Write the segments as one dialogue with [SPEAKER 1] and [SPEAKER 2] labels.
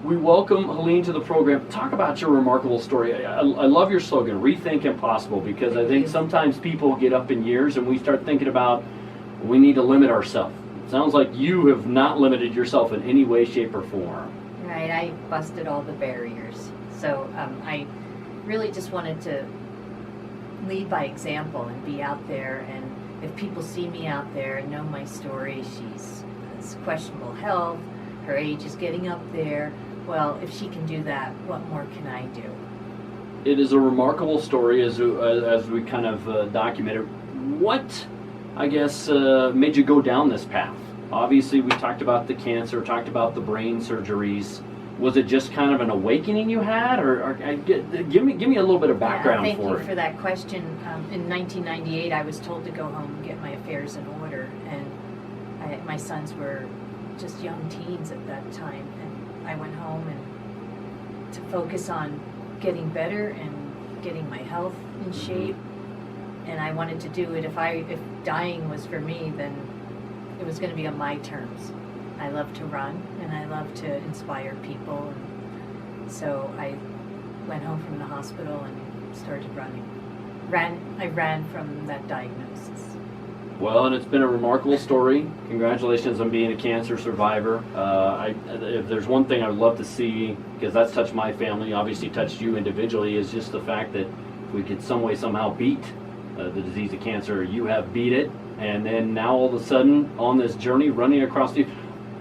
[SPEAKER 1] We welcome Helene to the program. Talk about your remarkable story. I love your slogan, Rethink Impossible, because I think sometimes people get up in years and we start thinking about we need to limit ourselves. It sounds like you have not limited yourself in any way, shape, or form.
[SPEAKER 2] Right, I busted all the barriers. So I really just wanted to lead by example and be out there, and if people see me out there and know my story, she's has questionable health, her age is getting up there. Well, if she can do that, what more can I do?
[SPEAKER 1] It is a remarkable story as we kind of documented. What, I guess, made you go down this path? Obviously, we talked about the cancer, talked about the brain surgeries. Was it just kind of an awakening you had, or give me a little bit of background
[SPEAKER 2] for it?
[SPEAKER 1] Thank
[SPEAKER 2] you for that question. In 1998, I was told to go home and get my affairs in order, and my sons were just young teens at that time, and I went home and to focus on getting better and getting my health in shape, and I wanted to do it. If dying was for me, then it was going to be on my terms. I love to run, and I love to inspire people, and so I went home from the hospital and started running. I ran from that diagnosis.
[SPEAKER 1] Well, and it's been a remarkable story. Congratulations on being a cancer survivor. If there's one thing I would love to see, because that's touched my family, obviously touched you individually, is just the fact that if we could some way somehow beat the disease of cancer, you have beat it, and then now all of a sudden on this journey running across the...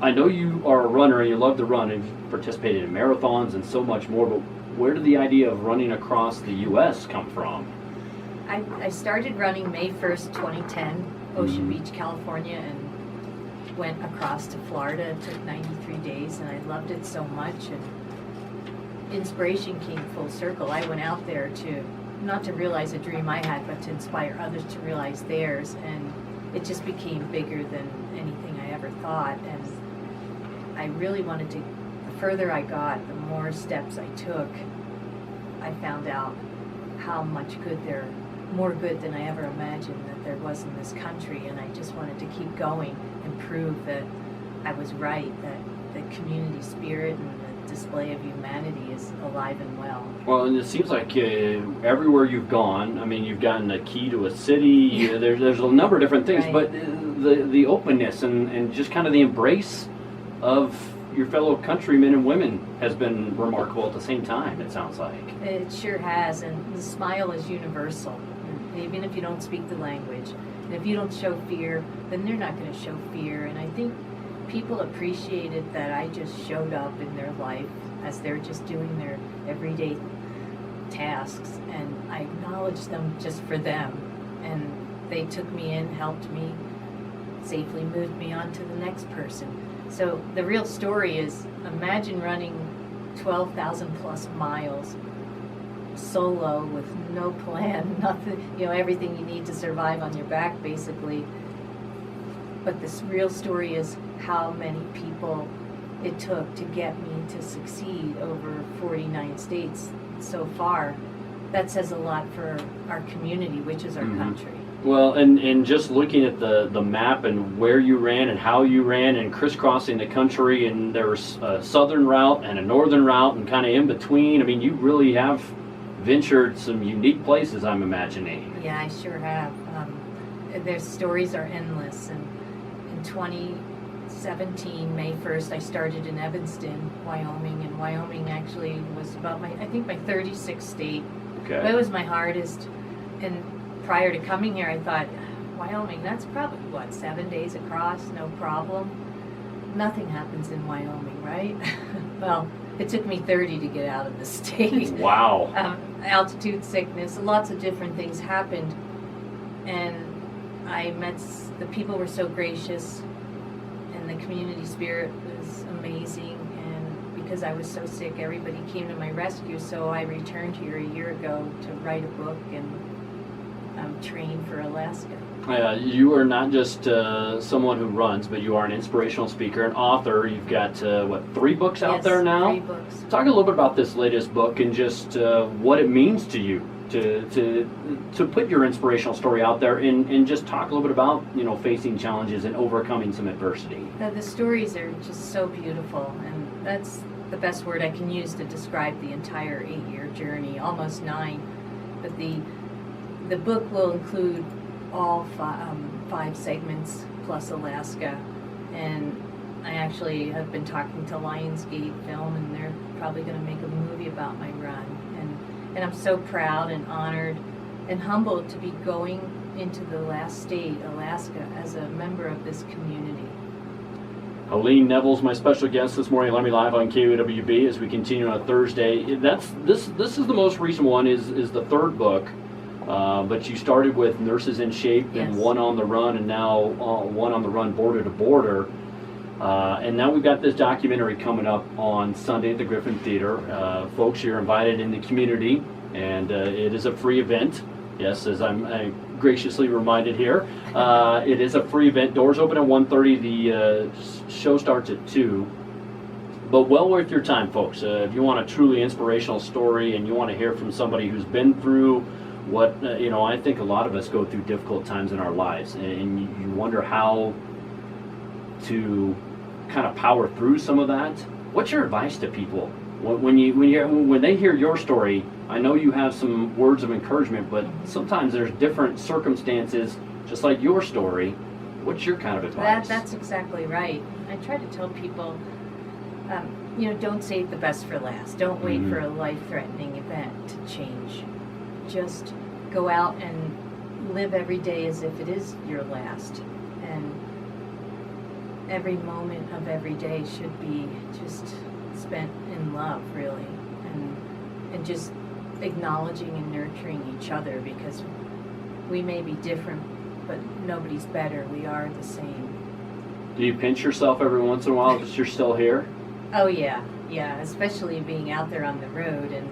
[SPEAKER 1] I know you are a runner and you love to run and you've participated in marathons and so much more, but where did the idea of running across the U.S. come from?
[SPEAKER 2] I started running May 1st, 2010, Ocean Beach, California, and went across to Florida. It took 93 days, and I loved it so much, and inspiration came full circle. I went out there not to realize a dream I had, but to inspire others to realize theirs, and it just became bigger than anything I ever thought, and I really wanted to, the further I got, the more steps I took, I found out how much more good than I ever imagined that there was in this country, and I just wanted to keep going and prove that I was right, that the community spirit and the display of humanity is alive and well.
[SPEAKER 1] Well, and it seems like everywhere you've gone, I mean, you've gotten a key to a city, there's a number of different things,
[SPEAKER 2] right.
[SPEAKER 1] But the openness and just kind of the embrace of your fellow countrymen and women has been remarkable at the same time, it sounds like.
[SPEAKER 2] It sure has, and the smile is universal, even if you don't speak the language. And if you don't show fear, then they're not going to show fear. And I think people appreciated that I just showed up in their life as they're just doing their everyday tasks, and I acknowledged them just for them. And they took me in, helped me, safely moved me on to the next person. So the real story is, imagine running 12,000 plus miles solo with no plan, nothing, everything you need to survive on your back basically. But this real story is how many people it took to get me to succeed over 49 states so far. That says a lot for our community, which is our country.
[SPEAKER 1] Well, and just looking at the map and where you ran and how you ran and crisscrossing the country, and there was a southern route and a northern route and kind of in between. I mean, you really have ventured some unique places, I'm imagining.
[SPEAKER 2] Yeah, I sure have. Their stories are endless. And in 2017, May 1st, I started in Evanston, Wyoming, and Wyoming actually was about my 36th state.
[SPEAKER 1] Okay.
[SPEAKER 2] But it was my hardest. And prior to coming here, I thought, Wyoming, that's probably, 7 days across, no problem. Nothing happens in Wyoming, right? Well, it took me 30 to get out of the state.
[SPEAKER 1] Wow.
[SPEAKER 2] Altitude sickness, lots of different things happened. And I met, the people were so gracious, and the community spirit was amazing. And because I was so sick, everybody came to my rescue. So I returned here a year ago to write a book and train for Alaska.
[SPEAKER 1] You are not just someone who runs, but you are an inspirational speaker, an author. You've got, 3 books out there now?
[SPEAKER 2] 3 books.
[SPEAKER 1] Talk a little bit about this latest book and just what it means to you to put your inspirational story out there, and just talk a little bit about, facing challenges and overcoming some adversity.
[SPEAKER 2] The stories are just so beautiful, and that's the best word I can use to describe the entire 8-year journey, almost 9. But the book will include all 5 segments plus Alaska. And I actually have been talking to Lionsgate Film, and they're probably going to make a movie about my run. And I'm so proud and honored and humbled to be going into the last state, Alaska, as a member of this community.
[SPEAKER 1] Helene Neville's my special guest this morning. Let me live on KOWB as we continue on Thursday. This is the most recent one. Is the 3rd book, but you started with Nurses in Shape,
[SPEAKER 2] Yes.
[SPEAKER 1] and One on the Run, and now One on the Run, Border to Border. And now we've got this documentary coming up on Sunday at the Griffin Theater. Folks, you're invited in the community, and it is a free event. Yes, as I'm graciously reminded here, it is a free event. Doors open at 1:30. The show starts at 2. But well worth your time, folks. If you want a truly inspirational story and you want to hear from somebody who's been through what, I think a lot of us go through difficult times in our lives, and you wonder how to kind of power through some of that. What's your advice to people when they hear your story? I know you have some words of encouragement, but sometimes there's different circumstances, just like your story. What's your kind of advice?
[SPEAKER 2] That's exactly right. I try to tell people, don't save the best for last. Don't wait for a life-threatening event to change. Just go out and live every day as if it is your last. And every moment of every day should be just spent in love, really, and just acknowledging and nurturing each other, because we may be different, but nobody's better. We are the same.
[SPEAKER 1] Do you pinch yourself every once in a while because you're still here?
[SPEAKER 2] Oh yeah, especially being out there on the road. And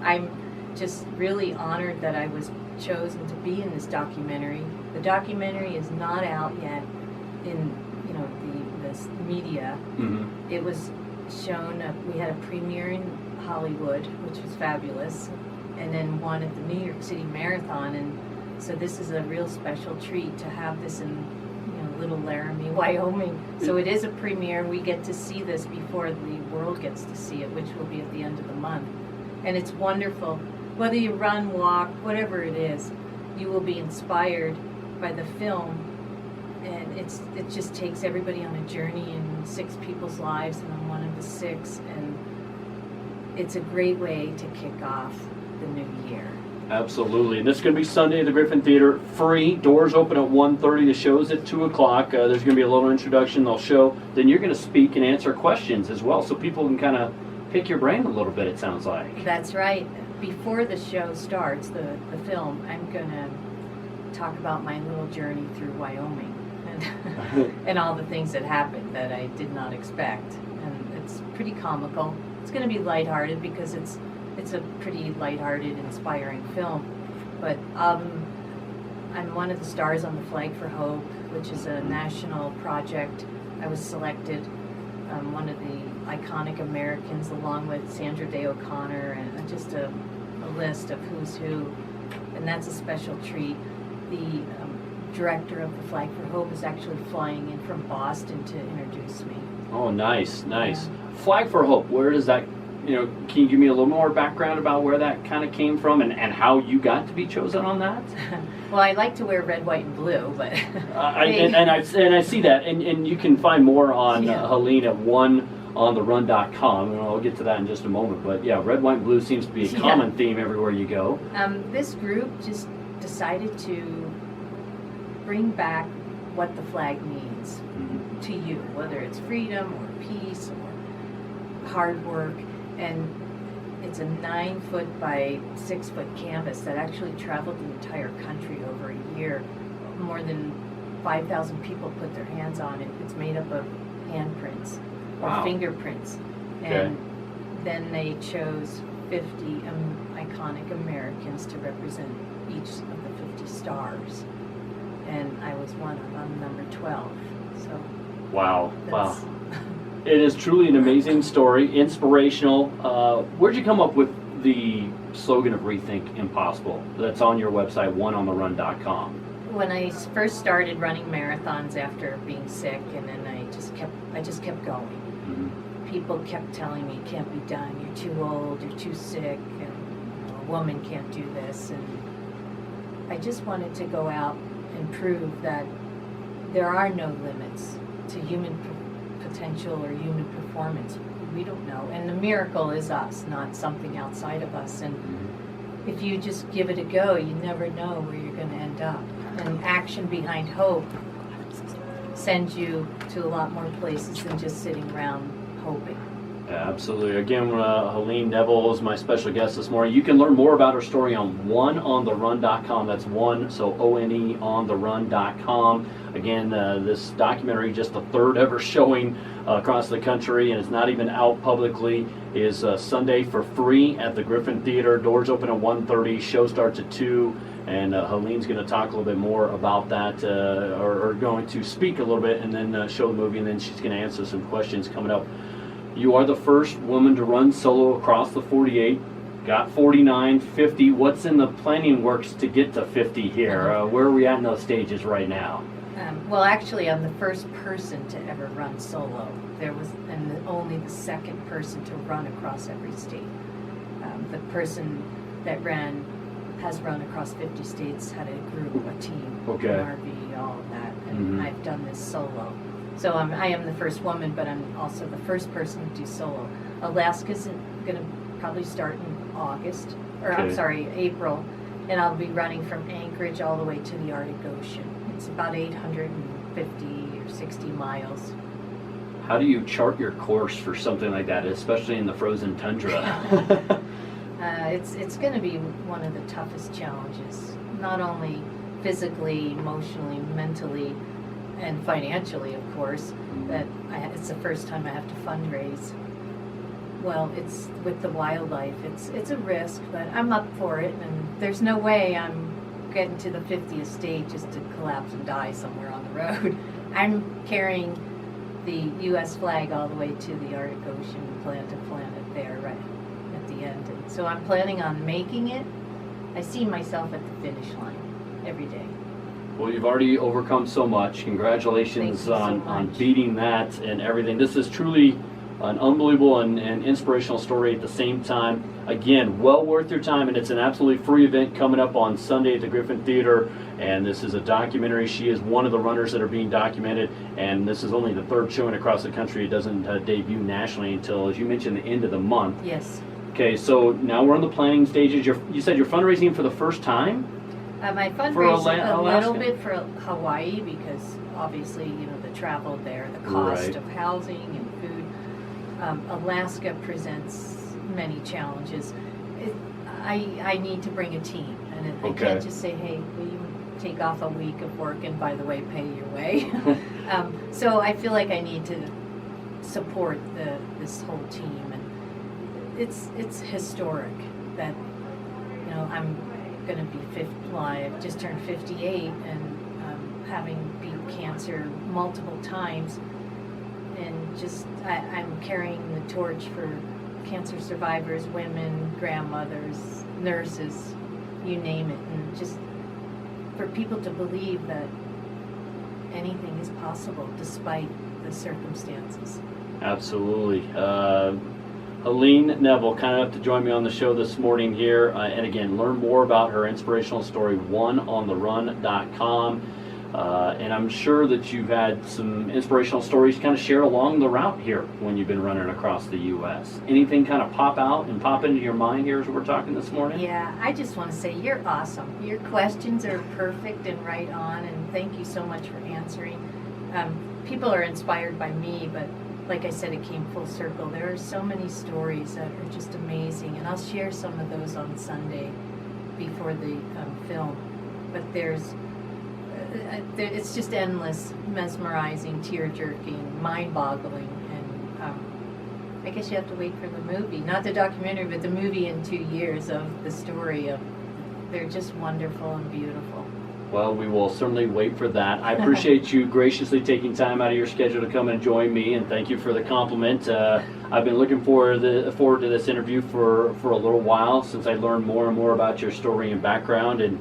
[SPEAKER 2] I'm just really honored that I was chosen to be in this documentary. The documentary is not out yet in the media.
[SPEAKER 1] Mm-hmm.
[SPEAKER 2] It was shown, we had a premiere in Hollywood, which was fabulous, and then one at the New York City Marathon. And so this is a real special treat to have this in little Laramie, Wyoming. So it is a premiere. We get to see this before the world gets to see it, which will be at the end of the month. And it's wonderful. Whether you run, walk, whatever it is, you will be inspired by the film. And it just takes everybody on a journey in 6 people's lives, and I'm one of the 6. And it's a great way to kick off the new year.
[SPEAKER 1] Absolutely. And this is going to be Sunday at the Griffin Theater. Free. Doors open at 1:30. The show's at 2 o'clock. There's going to be a little introduction. They'll show. Then you're going to speak and answer questions as well, so people can kind of pick your brain a little bit, it sounds like.
[SPEAKER 2] That's right. Before the show starts, the film, I'm going to talk about my little journey through Wyoming and, and all the things that happened that I did not expect. And it's pretty comical. It's going to be lighthearted because it's a pretty lighthearted, inspiring film. But I'm one of the stars on the Flag for Hope, which is a national project. I was selected one of the iconic Americans, along with Sandra Day O'Connor, and just a list of who's who. And that's a special treat. The director of the Flag for Hope is actually flying in from Boston to introduce me.
[SPEAKER 1] Oh, nice.
[SPEAKER 2] Yeah.
[SPEAKER 1] Flag for Hope, where does that, can you give me a little more background about where that kind of came from and how you got to be chosen on that?
[SPEAKER 2] Well, I like to wear red, white, and blue, but
[SPEAKER 1] I see that, and you can find more on Helene at oneontherun.com, and I'll get to that in just a moment. But yeah, red, white, and blue seems to be a common theme everywhere you go.
[SPEAKER 2] This group just decided to bring back what the flag means to you, whether it's freedom or peace or hard work. And it's a 9-foot by 6-foot canvas that actually traveled the entire country over a year. More than 5,000 people put their hands on it. It's made up of handprints or fingerprints. And then they chose 50 iconic Americans to represent each of the 50 stars. And I was I'm number 12. So
[SPEAKER 1] Wow. It is truly an amazing story, inspirational. Where'd you come up with the slogan of Rethink Impossible that's on your website, oneontherun.com?
[SPEAKER 2] When I first started running marathons after being sick, and then I just kept going. people kept telling me it can't be done. You're too old. You're too sick. And a woman can't do this. And I just wanted to go out and prove that there are no limits to human potential or human performance. We don't know. And the miracle is us, not something outside of us. And if you just give it a go, you never know where you're going to end up. And action behind hope sends you to a lot more places than just sitting around hoping.
[SPEAKER 1] Yeah, absolutely. Again, Helene Neville is my special guest this morning. You can learn more about her story on oneontherun.com. That's one, so O-N-E, ontherun.com. Again, this documentary, just the third ever showing across the country, and it's not even out publicly, is Sunday for free at the Griffin Theater. Doors open at 1:30, show starts at 2. And Helene's going to talk a little bit more about that, or going to speak a little bit and then show the movie, and then she's going to answer some questions coming up. You are the first woman to run solo across the 48, got 49, 50. What's in the planning works to get to 50 here? Where are we at in those stages right now?
[SPEAKER 2] Well, actually, I'm the first person to ever run solo. And only the second person to run across every state. The person that has run across 50 states, had a group, a team,
[SPEAKER 1] Okay.
[SPEAKER 2] an RV, all of that, and I've done this solo. So I am the first woman, but I'm also the first person to do solo. Alaska's going to probably start in August, or I'm
[SPEAKER 1] Okay.
[SPEAKER 2] sorry, April, and I'll be running from Anchorage all the way to the Arctic Ocean. It's about 850 or 60 miles.
[SPEAKER 1] How do you chart your course for something like that, especially in the frozen tundra?
[SPEAKER 2] It's going to be one of the toughest challenges, not only physically, emotionally, mentally, and financially, of course. That it's the first time I have to fundraise. Well, it's with the wildlife. It's a risk, but I'm up for it, and there's no way I'm getting to the 50th state just to collapse and die somewhere on the road. I'm carrying the U.S. flag all the way to the Arctic Ocean and plant a planet there right at the end. And so I'm planning on making it. I see myself at the finish line every day.
[SPEAKER 1] Well, you've already overcome so much. Congratulations
[SPEAKER 2] Thank you so
[SPEAKER 1] on
[SPEAKER 2] much.
[SPEAKER 1] beating that and everything. This is truly an unbelievable and inspirational story at the same time. Again, well worth your time, and it's an absolutely free event coming up on Sunday at the Griffin Theater. And this is a documentary. She is one of the runners that are being documented, and this is only the third showing across the country. It doesn't debut nationally until, as you mentioned, the end of the month.
[SPEAKER 2] Yes.
[SPEAKER 1] Okay, so now we're in the planning stages. You said you're fundraising for the first time?
[SPEAKER 2] My
[SPEAKER 1] For
[SPEAKER 2] fundraising a little
[SPEAKER 1] Alaska?
[SPEAKER 2] bit for Hawaii, because obviously, the travel there, the cost
[SPEAKER 1] Right.
[SPEAKER 2] of housing and food. Alaska presents many challenges. I need to bring a team, and I
[SPEAKER 1] Okay.
[SPEAKER 2] can't just say, hey, will you take off a week of work and, by the way, pay your way? So I feel like I need to support this whole team, and it's historic that I'm going to be 50. Well, I've just turned 58, and having beat cancer multiple times, and just I'm carrying the torch for cancer survivors, women, grandmothers, nurses, you name it, and just for people to believe that anything is possible despite the circumstances.
[SPEAKER 1] Absolutely. Helene Neville, kind enough to join me on the show this morning here. And again, learn more about her inspirational story, oneontherun.com. And I'm sure that you've had some inspirational stories kind of shared along the route here when you've been running across the U.S. Anything kind of pop out and pop into your mind here as we're talking this morning?
[SPEAKER 2] Yeah, I just want to say you're awesome. Your questions are perfect and right on, and thank you so much for answering. People are inspired by me, but like I said, it came full circle. There are so many stories that are just amazing, and I'll share some of those on Sunday before the film. But it's just endless, mesmerizing, tear-jerking, mind-boggling, and I guess you have to wait for the movie. Not the documentary, but the movie in 2 years of the story of. They're just wonderful and beautiful.
[SPEAKER 1] Well, we will certainly wait for that. I appreciate you graciously taking time out of your schedule to come and join me, and thank you for the compliment. I've been looking forward to this interview for a little while, since I learned more and more about your story and background, and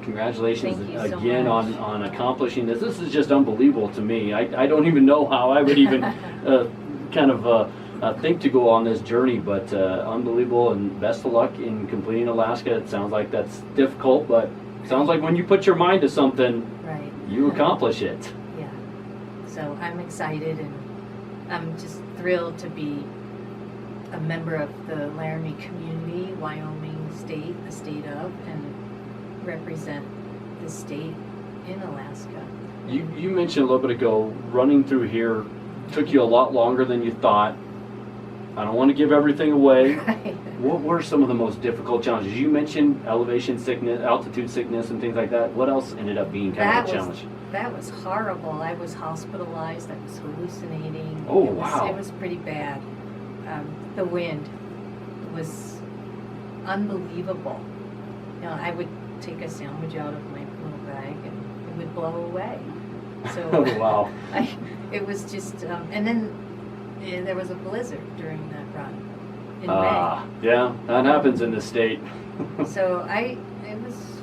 [SPEAKER 1] Congratulations
[SPEAKER 2] Thank you so
[SPEAKER 1] again
[SPEAKER 2] much.
[SPEAKER 1] on accomplishing this. This is just unbelievable to me. I don't even know how I would even think to go on this journey, but unbelievable, and best of luck in completing Alaska. It sounds like that's difficult, but sounds like when you put your mind to something,
[SPEAKER 2] Right.
[SPEAKER 1] you accomplish it.
[SPEAKER 2] Yeah. So I'm excited, and I'm just thrilled to be a member of the Laramie community, Wyoming state, the state of, and represent the state in Alaska.
[SPEAKER 1] You mentioned a little bit ago, running through here took you a lot longer than you thought. I don't want to give everything away.
[SPEAKER 2] Right.
[SPEAKER 1] What were some of the most difficult challenges? You mentioned elevation sickness, altitude sickness, and things like that. What else ended up being kind of a challenge?
[SPEAKER 2] That was horrible. I was hospitalized. I was hallucinating.
[SPEAKER 1] Oh,
[SPEAKER 2] It was,
[SPEAKER 1] wow.
[SPEAKER 2] It was pretty bad. The wind was unbelievable. You know, I would take a sandwich out of my little bag and it would blow away. So
[SPEAKER 1] Oh, wow.
[SPEAKER 2] it was just, and then there was a blizzard during that run in
[SPEAKER 1] Yeah, that happens in this state.
[SPEAKER 2] May. So it was,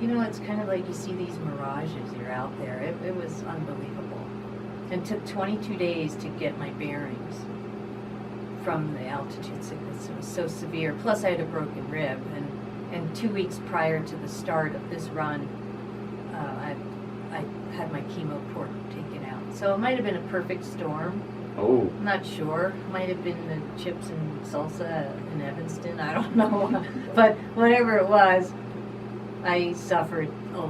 [SPEAKER 2] you know, it's kind of like you see these mirages, you're out there. It was unbelievable. And it took 22 days to get my bearings from the altitude sickness. It was so severe. Plus I had a broken rib, and 2 weeks prior to the start of this run, I had my chemo port taken out. So it might have been a perfect storm.
[SPEAKER 1] Oh,
[SPEAKER 2] I'm not sure. Might have been the chips and salsa in Evanston. I don't know. But whatever it was, I suffered the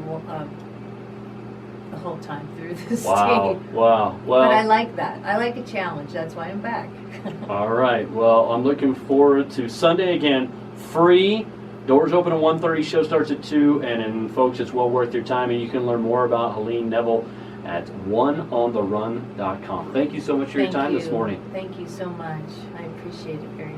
[SPEAKER 2] whole time through this
[SPEAKER 1] wow,
[SPEAKER 2] state.
[SPEAKER 1] wow. Well,
[SPEAKER 2] But I like that. I like a challenge. That's why I'm back.
[SPEAKER 1] all right. Well, I'm looking forward to Sunday again. Free. Doors open at 1:30. Show starts at 2. And folks, it's well worth your time. And you can learn more about Helene Neville at oneontherun.com. Thank you so much for your time this morning.
[SPEAKER 2] Thank you so much. I appreciate it very